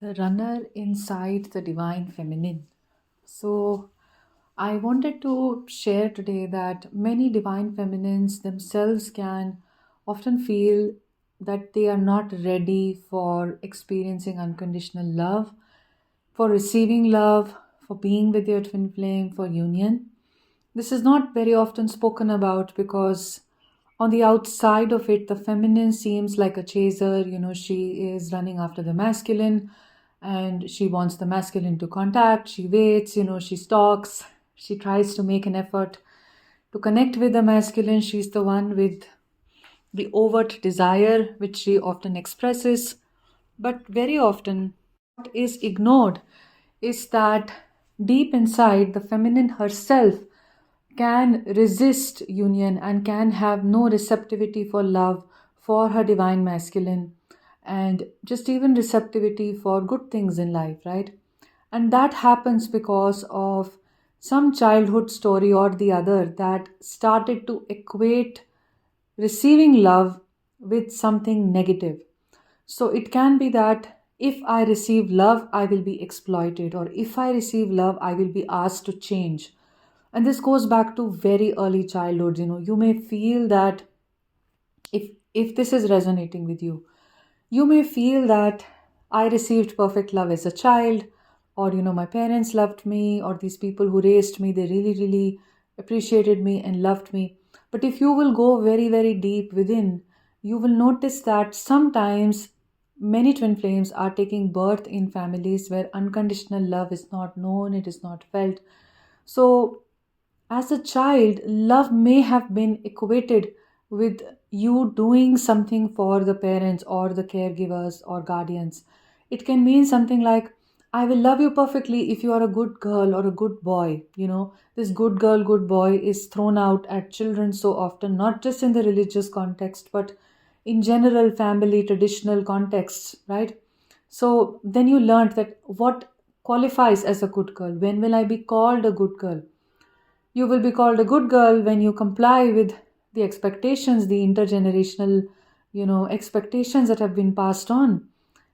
The runner inside the divine feminine. So, I wanted to share today that many divine feminines themselves can often feel that they are not ready for experiencing unconditional love, for receiving love, for being with your twin flame, for union. This is not very often spoken about because on the outside of it, the feminine seems like a chaser. She is running after the masculine and she wants the masculine to contact. She waits, she stalks, she tries to make an effort to connect with the masculine. She's the one with the overt desire, which she often expresses. But very often, what is ignored is that deep inside, the feminine herself can resist union and can have no receptivity for love, for her divine masculine, and just even receptivity for good things in life, right? And that happens because of some childhood story or the other that started to equate receiving love with something negative. So it can be that if I receive love, I will be exploited, or if I receive love, I will be asked to change. And this goes back to very early childhood. You may feel that if this is resonating with you, you may feel that I received perfect love as a child, or my parents loved me, or these people who raised me, they really, really appreciated me and loved me. But if you will go very, very deep within, you will notice that sometimes many twin flames are taking birth in families where unconditional love is not known, it is not felt. So as a child, love may have been equated with you doing something for the parents or the caregivers or guardians. It can mean something like, I will love you perfectly if you are a good girl or a good boy. This good girl, good boy is thrown out at children so often, not just in the religious context, but in general family traditional contexts, right? So then you learned that what qualifies as a good girl. When will I be called a good girl? You will be called a good girl when you comply with the expectations, the intergenerational, expectations that have been passed on.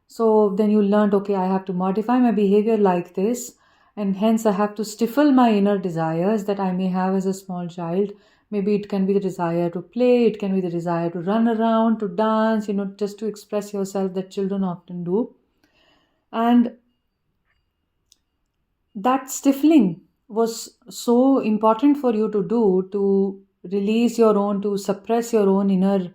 So then you learned, okay, I have to modify my behavior like this, and hence I have to stifle my inner desires that I may have as a small child. Maybe it can be the desire to play, it can be the desire to run around, to dance, just to express yourself that children often do. And that stifling was so important for you to do, to release your own, to suppress your own inner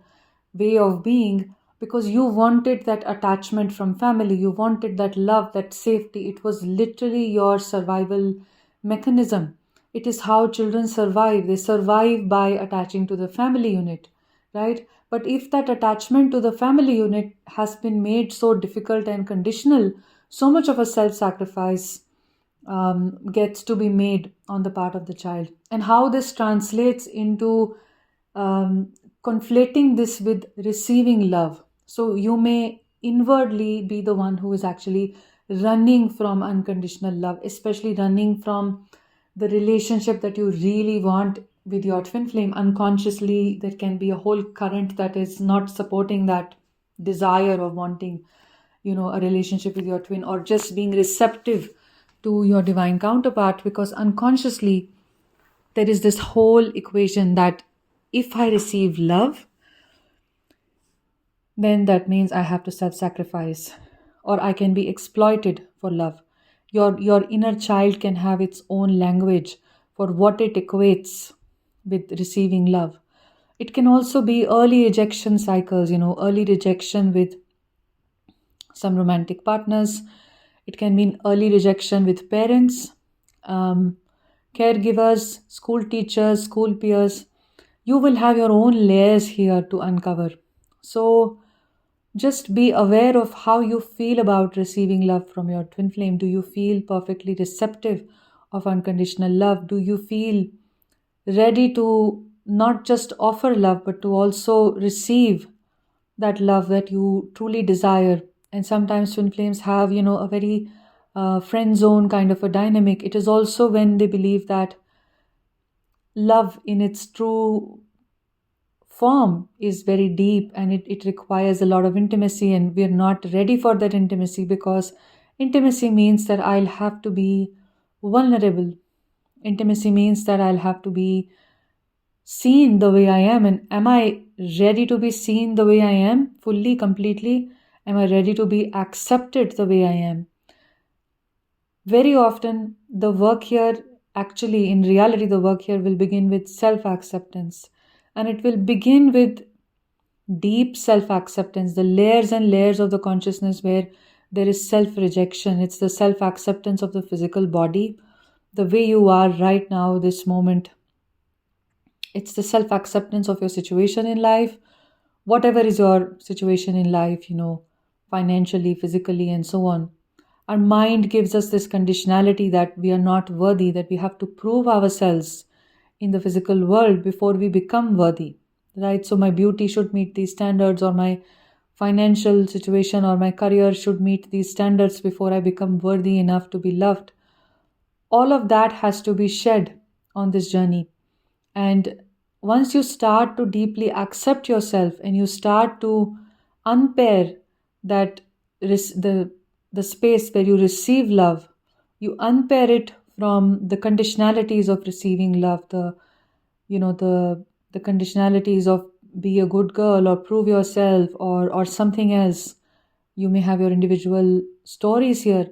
way of being, because you wanted that attachment from family, you wanted that love, that safety. It was literally your survival mechanism. It is how children survive. They survive by attaching to the family unit, right? But if that attachment to the family unit has been made so difficult and conditional, so much of a self sacrifice gets to be made on the part of the child, and how this translates into conflating this with receiving love. So you may inwardly be the one who is actually running from unconditional love, especially running from the relationship that you really want with your twin flame. Unconsciously, there can be a whole current that is not supporting that desire of wanting a relationship with your twin, or just being receptive to your divine counterpart, because unconsciously there is this whole equation that if I receive love, then that means I have to self-sacrifice, or I can be exploited for love. Your inner child can have its own language for what it equates with receiving love. It can also be early rejection cycles, early rejection with some romantic partners. It can mean early rejection with parents, um, caregivers, school teachers, school peers. You will have your own layers here to uncover. So just be aware of how you feel about receiving love from your twin flame. Do you feel perfectly receptive of unconditional love? Do you feel ready to not just offer love, but to also receive that love that you truly desire? And sometimes twin flames have, a very friend zone kind of a dynamic. It is also when they believe that love in its true form is very deep, and it requires a lot of intimacy, and we're not ready for that intimacy because Intimacy means that I'll have to be vulnerable. Intimacy means that I'll have to be seen the way I am. And am I ready to be seen the way I am, fully, completely? Am I ready to be accepted the way I am? Very often, the work here, actually, in reality, the work here will begin with self acceptance. And it will begin with deep self acceptance, the layers and layers of the consciousness where there is self rejection. It's the self acceptance of the physical body, the way you are right now, this moment. It's the self acceptance of your situation in life, whatever is your situation in life, financially, physically, and so on. Our mind gives us this conditionality that we are not worthy, that we have to prove ourselves in the physical world before we become worthy, right? So, my beauty should meet these standards, or my financial situation or my career should meet these standards before I become worthy enough to be loved. All of that has to be shed on this journey. And once you start to deeply accept yourself and you start to unpair that the space where you receive love, you unpair it from the conditionalities of receiving love, the conditionalities of be a good girl or prove yourself or something else. You may have your individual stories here.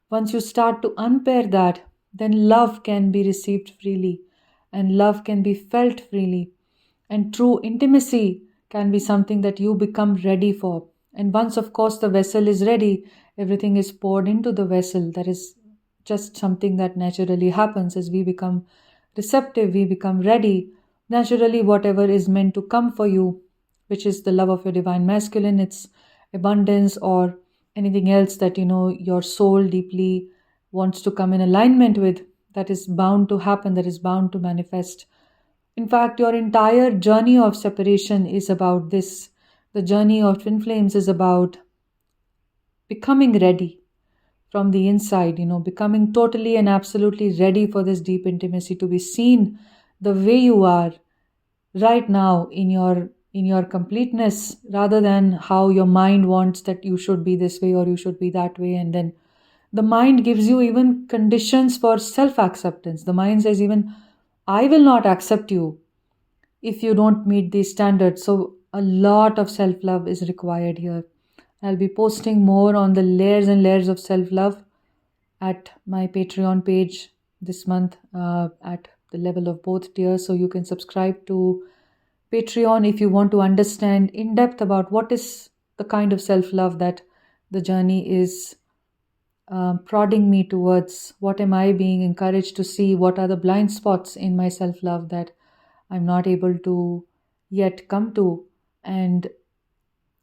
Once you start to unpair that, then love can be received freely and love can be felt freely. And true intimacy can be something that you become ready for. And once, of course, the vessel is ready, everything is poured into the vessel. That is just something that naturally happens as we become receptive, we become ready. Naturally, whatever is meant to come for you, which is the love of your divine masculine, its abundance, or anything else that your soul deeply wants to come in alignment with, that is bound to happen, that is bound to manifest. In fact, your entire journey of separation is about this. The journey of twin flames is about becoming ready from the inside, becoming totally and absolutely ready for this deep intimacy, to be seen the way you are right now in your completeness, rather than how your mind wants that you should be this way or you should be that way. And then the mind gives you even conditions for self acceptance. The mind says, even I will not accept you if you don't meet these standards. So a lot of self love is required here. I'll be posting more on the layers and layers of self love at my Patreon page this month, at the level of both tiers. So you can subscribe to Patreon if you want to understand in depth about what is the kind of self love that the journey is prodding me towards. What am I being encouraged to see? What are the blind spots in my self love that I'm not able to yet come to? And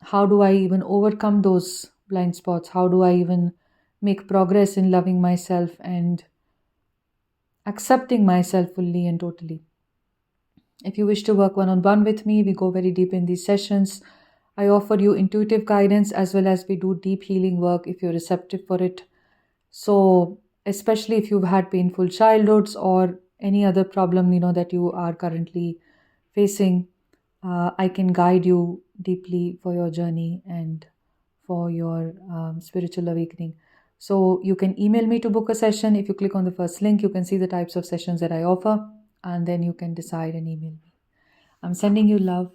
how do I even overcome those blind spots? How do I even make progress in loving myself and accepting myself fully and totally? If you wish to work one on one with me, we go very deep in these sessions. I offer you intuitive guidance as well as we do deep healing work if you're receptive for it. So, especially if you've had painful childhoods or any other problem that you are currently facing, I can guide you deeply for your journey and for your spiritual awakening. So you can email me to book a session. If you click on the first link, you can see the types of sessions that I offer, and then you can decide and email me. I'm sending you love.